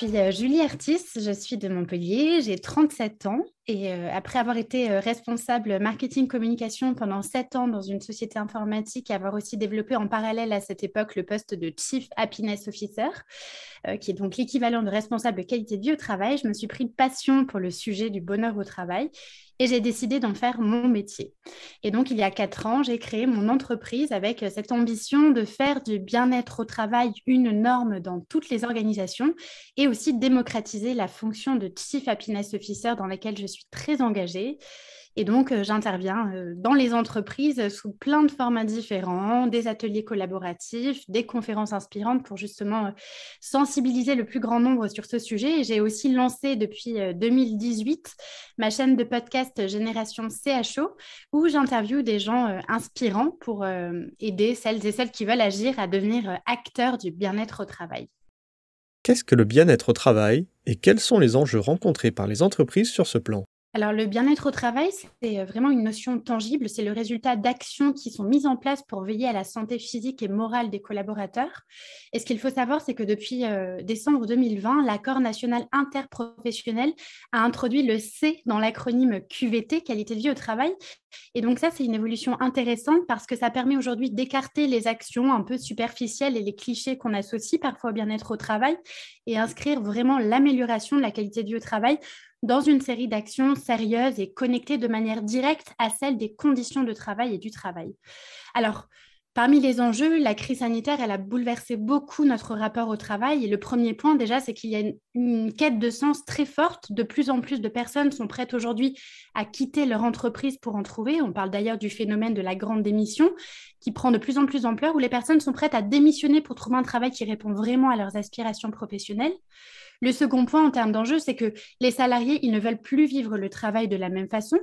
suis Julie Artis, je suis de Montpellier, j'ai 37 ans et après avoir été responsable marketing communication pendant 7 ans dans une société informatique et avoir aussi développé en parallèle à cette époque le poste de Chief Happiness Officer, qui est donc l'équivalent de responsable qualité de vie au travail, je me suis pris de passion pour le sujet du bonheur au travail et j'ai décidé d'en faire mon métier. Et donc, il y a 4 ans, j'ai créé mon entreprise avec cette ambition de faire du bien-être au travail une norme dans toutes les organisations et aussi démocratiser la fonction de Chief Happiness Officer dans laquelle je suis très engagée. Et donc, j'interviens dans les entreprises sous plein de formats différents, des ateliers collaboratifs, des conférences inspirantes pour justement sensibiliser le plus grand nombre sur ce sujet. Et j'ai aussi lancé depuis 2018 ma chaîne de podcast Génération CHO, où j'interviewe des gens inspirants pour aider celles et celles qui veulent agir à devenir acteurs du bien-être au travail. Qu'est-ce que le bien-être au travail et quels sont les enjeux rencontrés par les entreprises sur ce plan ? Alors, le bien-être au travail, c'est vraiment une notion tangible. C'est le résultat d'actions qui sont mises en place pour veiller à la santé physique et morale des collaborateurs. Et ce qu'il faut savoir, c'est que depuis décembre 2020, l'accord national interprofessionnel a introduit le C dans l'acronyme QVT, qualité de vie au travail. Et donc ça, c'est une évolution intéressante parce que ça permet aujourd'hui d'écarter les actions un peu superficielles et les clichés qu'on associe parfois au bien-être au travail et inscrire vraiment l'amélioration de la qualité de vie au travail dans une série d'actions sérieuses et connectées de manière directe à celle des conditions de travail et du travail. Alors, parmi les enjeux, la crise sanitaire, elle a bouleversé beaucoup notre rapport au travail. Et le premier point, déjà, c'est qu'il y a une quête de sens très forte. De plus en plus de personnes sont prêtes aujourd'hui à quitter leur entreprise pour en trouver. On parle d'ailleurs du phénomène de la grande démission qui prend de plus en plus d'ampleur, où les personnes sont prêtes à démissionner pour trouver un travail qui répond vraiment à leurs aspirations professionnelles. Le second point en termes d'enjeu, c'est que les salariés, ils ne veulent plus vivre le travail de la même façon.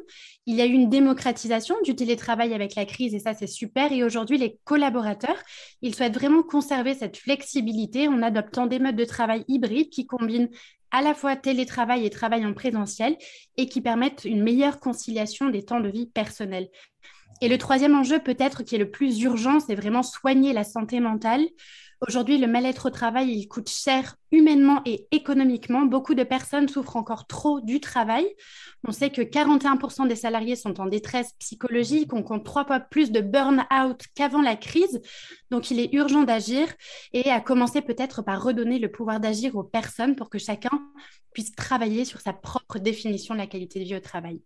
Il y a eu une démocratisation du télétravail avec la crise et ça, c'est super. Et aujourd'hui, les collaborateurs, ils souhaitent vraiment conserver cette flexibilité en adoptant des modes de travail hybrides qui combinent à la fois télétravail et travail en présentiel et qui permettent une meilleure conciliation des temps de vie personnels. Et le troisième enjeu, peut-être qui est le plus urgent, c'est vraiment soigner la santé mentale. Aujourd'hui, le mal-être au travail, il coûte cher humainement et économiquement. Beaucoup de personnes souffrent encore trop du travail. On sait que 41% des salariés sont en détresse psychologique. On compte 3 fois plus de burn-out qu'avant la crise. Donc, il est urgent d'agir et à commencer peut-être par redonner le pouvoir d'agir aux personnes pour que chacun puisse travailler sur sa propre définition de la qualité de vie au travail.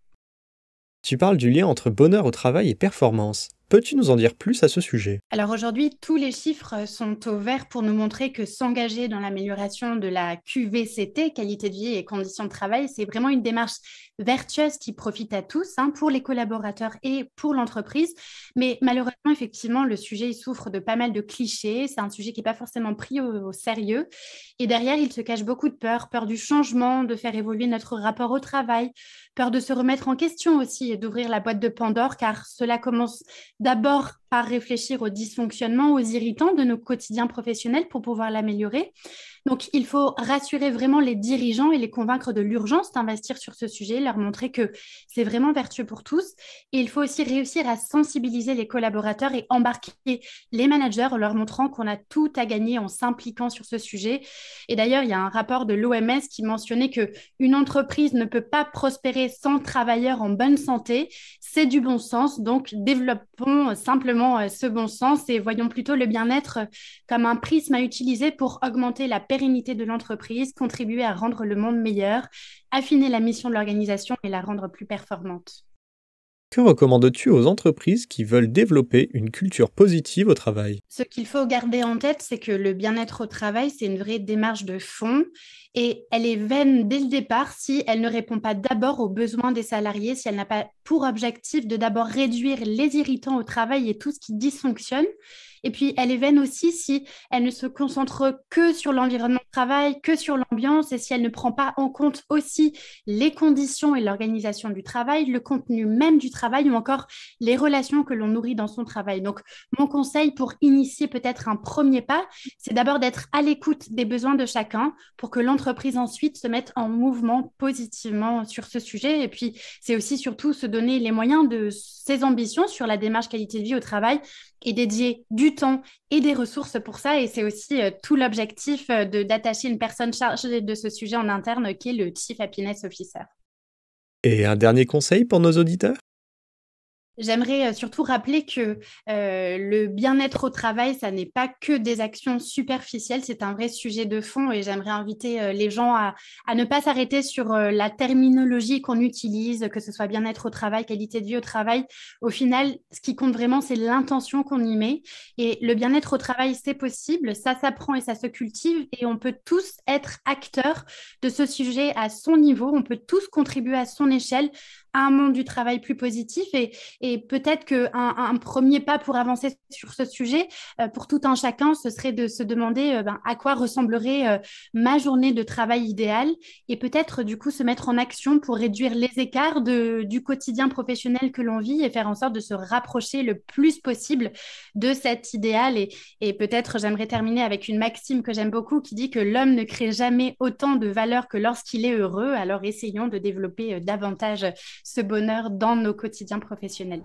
Tu parles du lien entre bonheur au travail et performance. Peux-tu nous en dire plus à ce sujet ? Alors aujourd'hui, tous les chiffres sont au vert pour nous montrer que s'engager dans l'amélioration de la QVCT, qualité de vie et conditions de travail, c'est vraiment une démarche vertueuse qui profite à tous, pour les collaborateurs et pour l'entreprise. Mais malheureusement, effectivement, le sujet il souffre de pas mal de clichés. C'est un sujet qui n'est pas forcément pris au sérieux. Et derrière, il se cache beaucoup de peur du changement, de faire évoluer notre rapport au travail, peur de se remettre en question aussi et d'ouvrir la boîte de Pandore, car cela commence d'abord par réfléchir aux dysfonctionnements, aux irritants de nos quotidiens professionnels pour pouvoir l'améliorer. Donc, il faut rassurer vraiment les dirigeants et les convaincre de l'urgence d'investir sur ce sujet, leur montrer que c'est vraiment vertueux pour tous. Et il faut aussi réussir à sensibiliser les collaborateurs et embarquer les managers en leur montrant qu'on a tout à gagner en s'impliquant sur ce sujet. Et d'ailleurs, il y a un rapport de l'OMS qui mentionnait qu'une entreprise ne peut pas prospérer sans travailleurs en bonne santé. C'est du bon sens, donc développons simplement ce bon sens et voyons plutôt le bien-être comme un prisme à utiliser pour augmenter la pérennité de l'entreprise, contribuer à rendre le monde meilleur, affiner la mission de l'organisation et la rendre plus performante. Que recommandes-tu aux entreprises qui veulent développer une culture positive au travail ? Ce qu'il faut garder en tête, c'est que le bien-être au travail, c'est une vraie démarche de fond et elle est vaine dès le départ si elle ne répond pas d'abord aux besoins des salariés, si elle n'a pas pour objectif de d'abord réduire les irritants au travail et tout ce qui dysfonctionne. Et puis, elle est vaine aussi si elle ne se concentre que sur l'environnement de travail, que sur l'ambiance, et si elle ne prend pas en compte aussi les conditions et l'organisation du travail, le contenu même du travail ou encore les relations que l'on nourrit dans son travail. Donc, mon conseil pour initier peut-être un premier pas, c'est d'abord d'être à l'écoute des besoins de chacun pour que l'entreprise ensuite se mette en mouvement positivement sur ce sujet. Et puis, c'est aussi surtout se donner les moyens de ses ambitions sur la démarche qualité de vie au travail et dédier du temps et des ressources pour ça. Et c'est aussi tout l'objectif d'attacher une personne chargée de ce sujet en interne qui est le Chief Happiness Officer. Et un dernier conseil pour nos auditeurs? J'aimerais surtout rappeler que le bien-être au travail, ça n'est pas que des actions superficielles, c'est un vrai sujet de fond et j'aimerais inviter les gens à ne pas s'arrêter sur la terminologie qu'on utilise, que ce soit bien-être au travail, qualité de vie au travail. Au final, ce qui compte vraiment, c'est l'intention qu'on y met. Et le bien-être au travail, c'est possible, ça s'apprend et ça se cultive et on peut tous être acteurs de ce sujet à son niveau, on peut tous contribuer à son échelle à un monde du travail plus positif et peut-être qu'un premier pas pour avancer sur ce sujet, pour tout un chacun, ce serait de se demander à quoi ressemblerait ma journée de travail idéale et peut-être du coup se mettre en action pour réduire les écarts du quotidien professionnel que l'on vit et faire en sorte de se rapprocher le plus possible de cet idéal. Et peut-être j'aimerais terminer avec une maxime que j'aime beaucoup qui dit que l'homme ne crée jamais autant de valeur que lorsqu'il est heureux. Alors essayons de développer davantage ce bonheur dans nos quotidiens professionnels.